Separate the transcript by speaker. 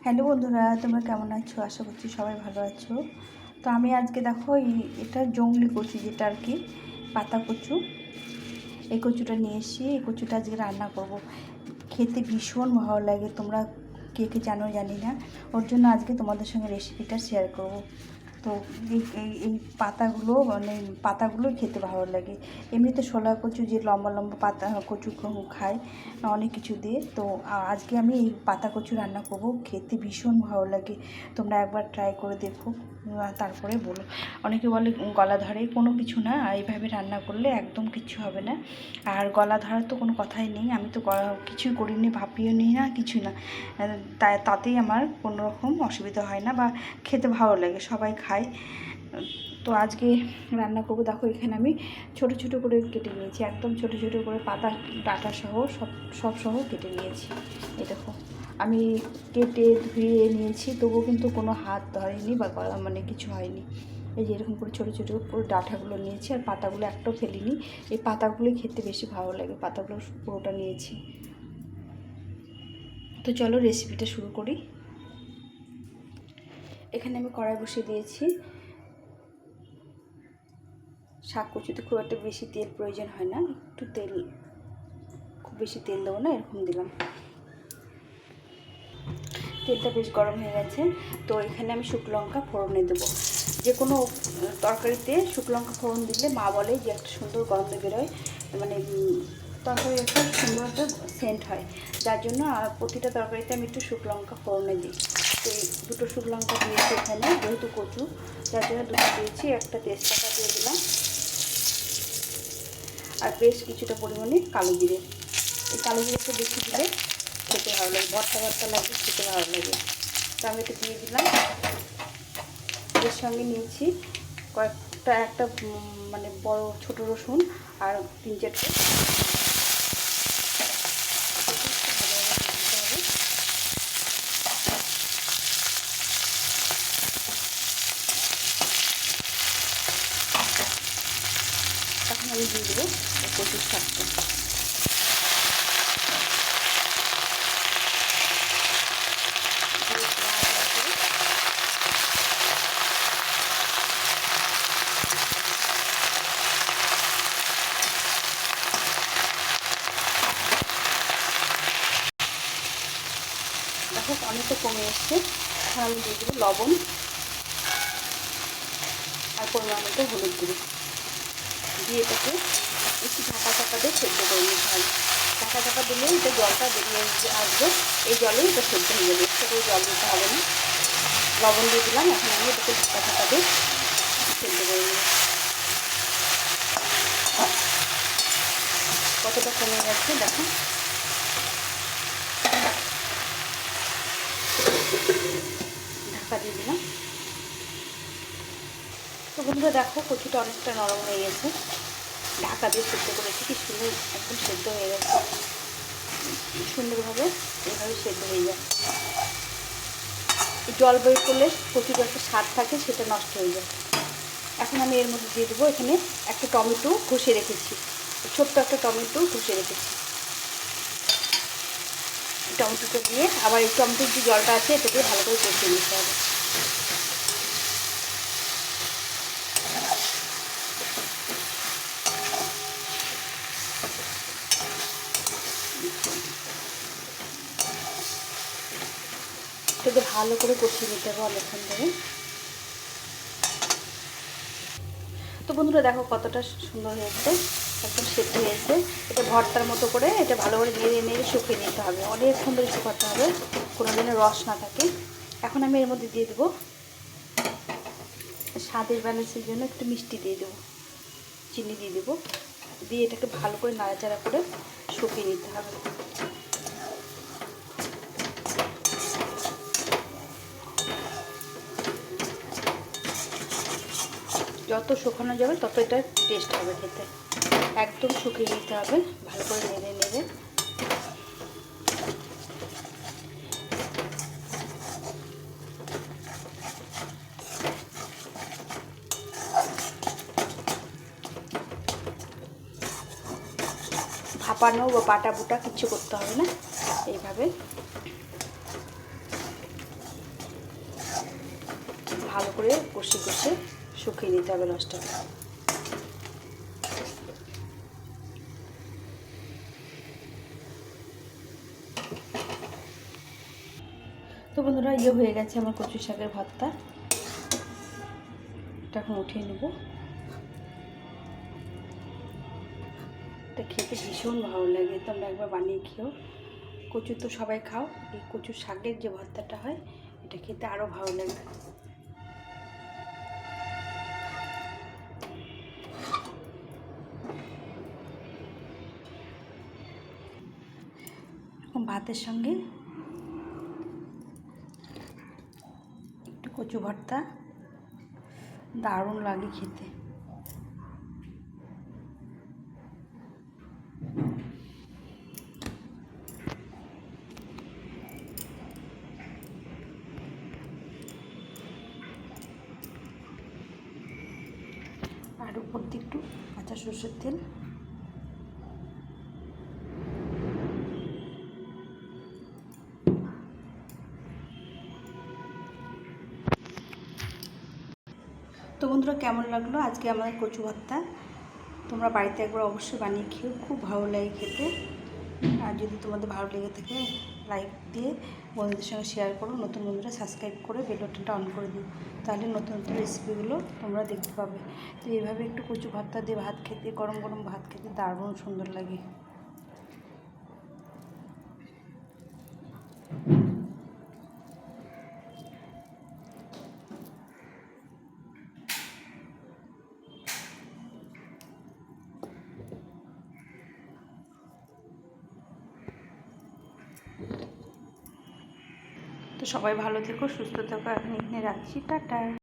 Speaker 1: Hello বন্ধুরা, তোমরা কেমন আছো? আশা করছি সবাই ভালো আছো। তো আমি আজকে দেখো এটা জংলি কচু, যেটা আর কি পাতা কচু, এই কচুটা নিয়ে এসেছি। এই কচুটা আজকে রান্না করব। খেতে ভীষণ ভালো লাগে, তোমরা কে কে জানো জানি না, ওর জন্য আজকে তোমাদের সঙ্গে রেসিপিটা শেয়ার করব। তো এই এই পাতাগুলো পাতাগুলো খেতে ভালো লাগে। এমনিতে শোলা কচু যে লম্বা লম্বা পাতা কচু খায় অনেক কিছু দিয়ে, তো আজকে আমি এই পাতা কচু রান্না করব। খেতে ভীষণ ভালো লাগে, তোমরা একবার ট্রাই করে দেখো, তারপরে বলো। অনেকে বলে গলা ধরে, কোনো কিছু না, এইভাবে রান্না করলে একদম কিচ্ছু হবে না। আর গলা ধরার তো কোনো কথাই নেই, আমি তো কিছুই করিনি, ভাপিও নিই না, কিছু না, তাতেই আমার কোনো রকম অসুবিধা হয় না বা খেতে ভালো লাগে, সবাই খায়। তো আজকে রান্না করবো। দেখো এখানে আমি ছোটো ছোটো করে কেটে নিয়েছি, একদম ছোটো ছোটো করে পাতা ডাঁটা সহ সব সহ কেটে নিয়েছি। এই দেখো আমি কেটে ধুয়ে নিয়েছি, তবুও কিন্তু কোনো হাত ধরেনি বা কিছু হয়নি। এই যে এরকম করে ছোটো ছোটো করে ডাঁটাগুলো নিয়েছি, আর পাতাগুলো একটাও ফেলিনি। এই পাতাগুলোই খেতে বেশি ভালো লাগে, পাতাগুলো পুরোটা নিয়েছি। তো চলো রেসিপিটা শুরু করি। এখানে আমি কড়াই বসিয়ে দিয়েছি। শাক কচুতে খুব একটা বেশি তেল প্রয়োজন হয় না, একটু তেল, খুব বেশি তেল দেবো না, এরকম দিলাম। তেলটা বেশ গরম হয়ে গেছে, তো এখানে আমি শুকনো লঙ্কা ফোড়নে দেবো। যে কোনো তরকারিতে শুকনো লঙ্কা ফোড়ন দিলে মা বলে যে একটা সুন্দর গন্ধ বেরোয়, মানে তরকারি একটা সুন্দর একটা সেন্ট হয়, যার জন্য প্রতিটা তরকারিতে আমি একটু শুকনো লঙ্কা ফোড়নে দিই। তো এই দুটো শুকনো লঙ্কা দিয়েছি এখানে, যেহেতু কচু যার জন্য দুটো দিয়েছি। একটা তেজপাতা দিয়ে দিলাম, আর বেশ কিছুটা পরিমাণে কালো জিরে। এই কালো জিরেটা বেশি দিলে খেতে ভালো লাগে, ভর্তা ভর্তা লাগে, খেতে ভালো লাগে। তো আমি এটা দিয়ে দিলাম। এর সঙ্গে নিয়েছি একটা মানে বড় ছোট রসুন আর 3-4টে। এখন আমি দিয়ে দেবো কচুর শাকটা। দেখো অনেকটা কমে এসছে। এখন আমি দিয়ে দেবো লবণ আর পরিমাণ মতো হলুদ গুঁড়ো দিয়ে এটাকে একটু ঢাকা দিয়ে সেদ্ধ করে নিতে হবে। ঢাকা দিলে এটা জলটা বেরিয়ে আসবে, এই জলেই এটা সেদ্ধ হয়ে যাবে, একটু করে জল দিতে হবে না। লবণ দিয়ে দিলাম, এখন আমি এটাকে ঢাকা দিয়ে সেদ্ধ করে নিই। কতটা কমে যাচ্ছে দেখো। ঢাকা দিয়ে দিলাম। তো বন্ধুরা দেখো কচুটা অনেকটা নরম হয়ে গেছে, ঢাকা দিয়ে সেদ্ধ করেছি, কি সুন্দর একদম সেদ্ধ হয়ে গেছে, সুন্দরভাবে এইভাবে সেদ্ধ হয়ে যায়। জল বই করলে কচুর একটা স্বাদ থাকে, সেটা নষ্ট হয়ে যায়। এখন আমি এর মধ্যে দিয়ে দেবো, এখানে একটা টমেটো ঘষে রেখেছি, ছোট্ট একটা টমেটো ঘষে রেখেছি। টমেটোটা দিয়ে আবার এই টমেটোর যে জলটা আছে এটা দিয়ে ভালো করে কষিয়ে নিতে হবে। এটাকে ভালো করে কষিয়ে নিতে হবে অনেকক্ষণ ধরে। তো বন্ধুরা দেখো কতটা সুন্দর হয়েছে, একদম সেদ্ধ হয়েছে। এটা ভর্তার মতো করে এটা ভালো করে নেড়ে শুকিয়ে নিতে হবে, অনেকক্ষণ ধরে শুকাতে হবে, কোনো দিনের রস না থাকে। এখন আমি এর মধ্যে দিয়ে দেবো, স্বাদের ব্যালেন্সের জন্য একটু মিষ্টি দিয়ে দেবো, চিনি দিয়ে দেবো, দিয়ে এটাকে ভালো করে নাড়াচাড়া করে শুকিয়ে নিতে হবে। যত শুকানো যাবে তত এটা টেস্ট হবে খেতে। একদম শুকিয়ে নিতে হবে, ভালো করে নেড়ে ভাপানো বা বাটা বুটা কিচ্ছু করতে হবে না, এইভাবে ভালো করে কষে কষে শুকিয়ে নিতে হবে রসটা। তো বন্ধুরা হয়ে গেছে আমার কচু শাকের ভর্তা। এটা এখন উঠিয়ে নেব। এটা খেতে ভীষণ ভালো লাগে, তোমরা একবার বানিয়ে খেও। কচু তো সবাই খাও, এই কচু শাকের যে ভর্তাটা হয় এটা খেতে আরও ভালো লাগে। এখন ভাতের সঙ্গে একটু কচু ভর্তা দারুণ লাগে খেতে। আর উপর দিয়ে একটু কাঁচা সরষের তেল। তো বন্ধুরা কেমন লাগলো আজকে আমাদের কচু ভর্তা? তোমরা বাড়িতে একবার অবশ্যই বানিয়ে খেও, খুব ভালো লাগে খেতে। আর যদি তোমাদের ভালো লেগে থাকে লাইক দিয়ে বন্ধুদের সঙ্গে শেয়ার করো, নতুন বন্ধুরা সাবস্ক্রাইব করে বেল বাটনটা অন করে দিও, তাহলে নতুন নতুন রেসিপিগুলো তোমরা দেখতে পাবে। তো এইভাবে একটু কচু ভর্তা দিয়ে ভাত খেতে, গরম গরম ভাত খেতে দারুণ সুন্দর লাগে। তো সবাই ভালো থেকো, সুস্থ থেকো। এখন এখানে রাখছি, টাটা।